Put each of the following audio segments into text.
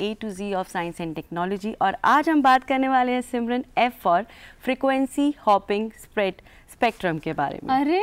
A to Z of science and technology और आज हम बात करने वाले हैं Simran F for frequency hopping spread spectrum के बारे में। अरे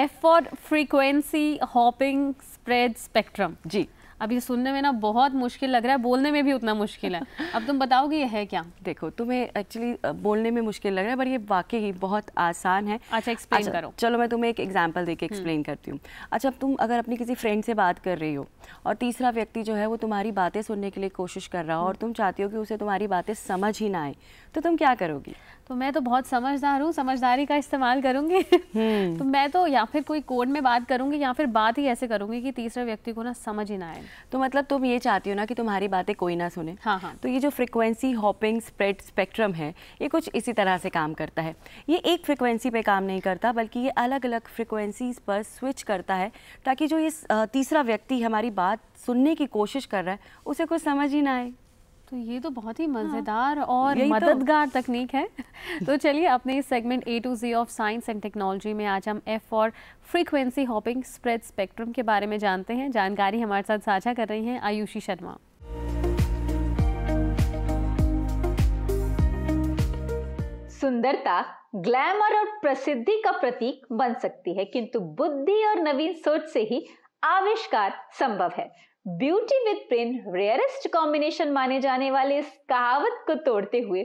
F for frequency hopping spread spectrum. जी, अब ये सुनने में ना बहुत मुश्किल लग रहा है, बोलने में भी उतना मुश्किल है। अब तुम बताओगे ये है क्या? देखो, तुम्हें एक्चुअली बोलने में मुश्किल लग रहा है पर ये वाकई ही बहुत आसान है। अच्छा, एक्सप्लेन करो। चलो मैं तुम्हें एक एग्जांपल देके एक्सप्लेन करती हूँ। अच्छा, अब तुम अगर अपनी किसी फ्रेंड से बात कर रही हो और तीसरा व्यक्ति जो है वो तुम्हारी बातें सुनने के लिए कोशिश कर रहा हो और तुम चाहती हो कि उसे तुम्हारी बातें समझ ही ना आए, तो तुम क्या करोगी? तो मैं तो बहुत समझदार हूँ, समझदारी का इस्तेमाल करूंगी। तो मैं तो या फिर कोई कोड में बात करूंगी या फिर बात ही ऐसे करूंगी कि तीसरे व्यक्ति को ना समझ ही ना आए। तो मतलब तुम ये चाहती हो ना कि तुम्हारी बातें कोई ना सुने। हाँ हाँ। तो ये जो फ्रीक्वेंसी हॉपिंग स्प्रेड स्पेक्ट्रम है ये कुछ इसी तरह से काम करता है। ये एक फ्रीक्वेंसी पे काम नहीं करता बल्कि ये अलग अलग फ्रीक्वेंसीज पर स्विच करता है ताकि जो ये तीसरा व्यक्ति हमारी बात सुनने की कोशिश कर रहा है उसे कुछ समझ ही ना आए। तो ये तो बहुत ही मज़ेदार और यही मददगार तकनीक है। तो चलिए अपने इस segment A to Z of science and technology में आज हम F for frequency hopping spread spectrum के बारे में जानते हैं। जानकारी हमारे साथ साझा कर रही हैं आयुषी शर्मा। सुंदरता ग्लैमर और प्रसिद्धि का प्रतीक बन सकती है, किंतु बुद्धि और नवीन सोच से ही आविष्कार संभव है। Beauty with brain rarest combination माने जाने वाले इस कहावत को तोड़ते हुए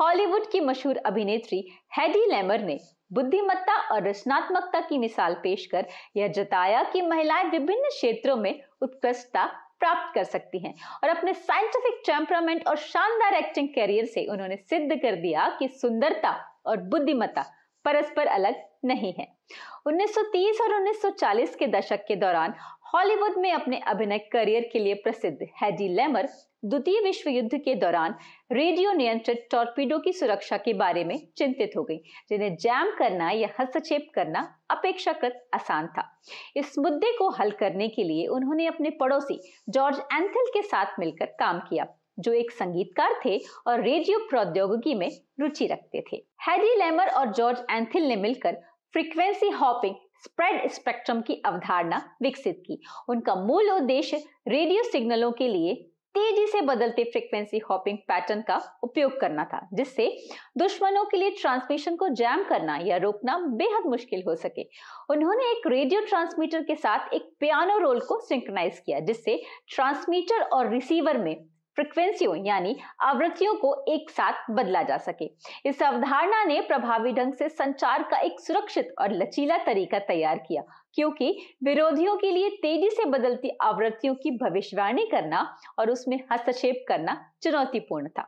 हॉलीवुड की मशहूर अभिनेत्री हेडी लेमर ने बुद्धिमत्ता और रचनात्मकता की मिसाल पेश कर यह जताया कि महिलाएं विभिन्न क्षेत्रों में उत्कृष्टता प्राप्त कर सकती हैं और अपने साइंटिफिक टेम्परामेंट और शानदार एक्टिंग करियर से उन्होंने सिद्ध कर दिया कि सुंदरता और बुद्धिमत्ता परस्पर अलग नहीं है। 1930 और 1940 के दशक के दौरान हॉलीवुड में अपने अभिनय करियर के लिए प्रसिद्ध हेडी लेमर द्वितीय विश्व युद्ध के दौरान रेडियो नियंत्रित टॉर्पीडो की सुरक्षा के बारे में चिंतित हो गई, जिन्हें जैम करना या हस्तक्षेप करना अपेक्षाकृत आसान था। इस मुद्दे को हल करने के लिए उन्होंने अपने पड़ोसी जॉर्ज एंथल के साथ मिलकर काम किया, जो एक संगीतकार थे और रेडियो प्रौद्योगिकी में रुचि रखते थे। हेडी लेमर और जॉर्ज एंथल ने मिलकर फ्रीक्वेंसी हॉपिंग स्प्रेड स्पेक्ट्रम की अवधारणा विकसित की। उनका मूल उद्देश्य रेडियो सिग्नलों के लिए तेजी से बदलते फ्रीक्वेंसी हॉपिंग पैटर्न का उपयोग करना था, जिससे दुश्मनों के लिए ट्रांसमिशन को जैम करना या रोकना बेहद मुश्किल हो सके। उन्होंने एक रेडियो ट्रांसमीटर के साथ एक पियानो रोल को सिंक्रोनाइज किया, जिससे ट्रांसमीटर और रिसीवर में फ्रीक्वेंसियों यानी आवृत्तियों को एक साथ बदला जा सके। इस अवधारणा ने प्रभावी ढंग से संचार का एक सुरक्षित और लचीला तरीका तैयार किया, क्योंकि विरोधियों के लिए तेजी से बदलती आवृत्तियों की भविष्यवाणी करना और उसमें हस्तक्षेप करना चुनौतीपूर्ण था।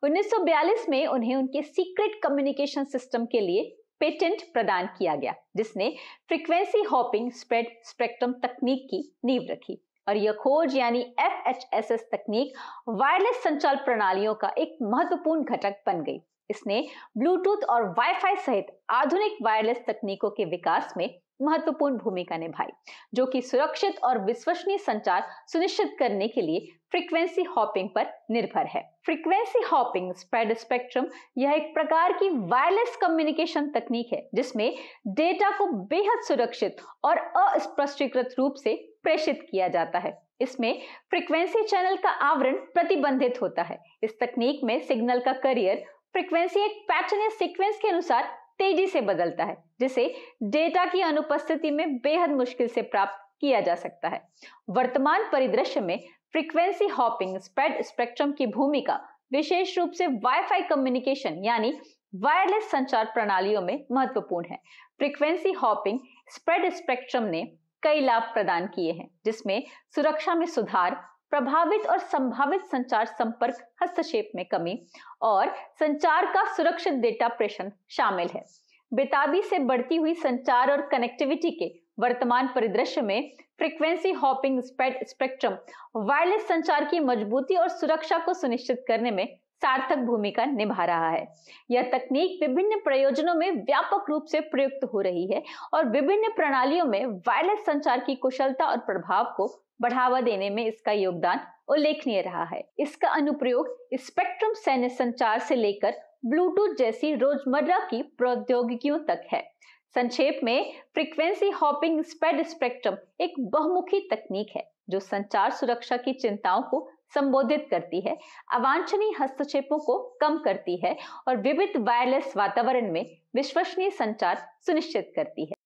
1942 में उन्हें उनके सीक्रेट कम्युनिकेशन सिस्टम के लिए पेटेंट प्रदान किया गया, जिसने फ्रीक्वेंसी हॉपिंग स्प्रेड स्पेक्ट्रम तकनीक की नींव रखी। और यह खोज यानी FHSS तकनीक वायरलेस संचार प्रणालियों का एक महत्वपूर्ण घटक बन गई। इसने ब्लूटूथ और वाईफाई सहित आधुनिक वायरलेस तकनीकों के विकास में महत्वपूर्ण भूमिका निभाई, जो कि सुरक्षित और विश्वसनीय संचार सुनिश्चित करने के लिए फ्रीक्वेंसी हॉपिंग पर निर्भर है। फ्रीक्वेंसी हॉपिंग स्प्रेड स्पेक्ट्रम यह एक प्रकार की वायरलेस कम्युनिकेशन तकनीक है, जिसमें डेटा को बेहद सुरक्षित और अस्पष्टीकृत रूप से प्रेषित किया जाता है। इसमें फ्रीक्वेंसी चैनल का आवरण प्रतिबंधित होता है। इस तकनीक में सिग्नल का करियर फ्रीक्वेंसी एक पैटर्न या सीक्वेंस के अनुसार तेजी से बदलता है, जिसे डेटा की अनुपस्थिति में बेहद मुश्किल से प्राप्त किया जा सकता है। वर्तमान परिदृश्य में फ्रीक्वेंसी हॉपिंग स्प्रेड स्पेक्ट्रम की भूमिका विशेष रूप से वाईफाई कम्युनिकेशन यानी वायरलेस संचार प्रणालियों में महत्वपूर्ण है। फ्रीक्वेंसी हॉपिंग स्प्रेड स्पेक्ट्रम ने कई लाभ प्रदान किए हैं, जिसमें सुरक्षा में सुधार, प्रभावित और संभावित संचार संपर्क हस्तक्षेप में कमी और संचार का सुरक्षित डेटा प्रेषण शामिल है। बेताबी से बढ़ती हुई संचार और कनेक्टिविटी के वर्तमान परिदृश्य में frequency hopping spread spectrum wireless संचार की मजबूती और सुरक्षा को सुनिश्चित करने में सार्थक भूमिका निभा रहा है। यह तकनीक विभिन्न प्रयोजनों में व्यापक रूप से प्रयुक्त हो रही है और विभिन्न प्रणालियों में वायरलेस संचार की कुशलता और प्रभाव को बढ़ावा देने में इसका योगदान उल्लेखनीय रहा है। इसका अनुप्रयोग स्पेक्ट्रम सैन्य संचार से लेकर ब्लूटूथ जैसी रोजमर्रा की प्रौद्योगिकियों तक है। संक्षेप में फ्रीक्वेंसी हॉपिंग स्प्रेड स्पेक्ट्रम एक बहुमुखी तकनीक है जो संचार सुरक्षा की चिंताओं को संबोधित करती है, अवांछनीय हस्तक्षेपों को कम करती है और विविध वायरलेस वातावरण में विश्वसनीय संचार सुनिश्चित करती है।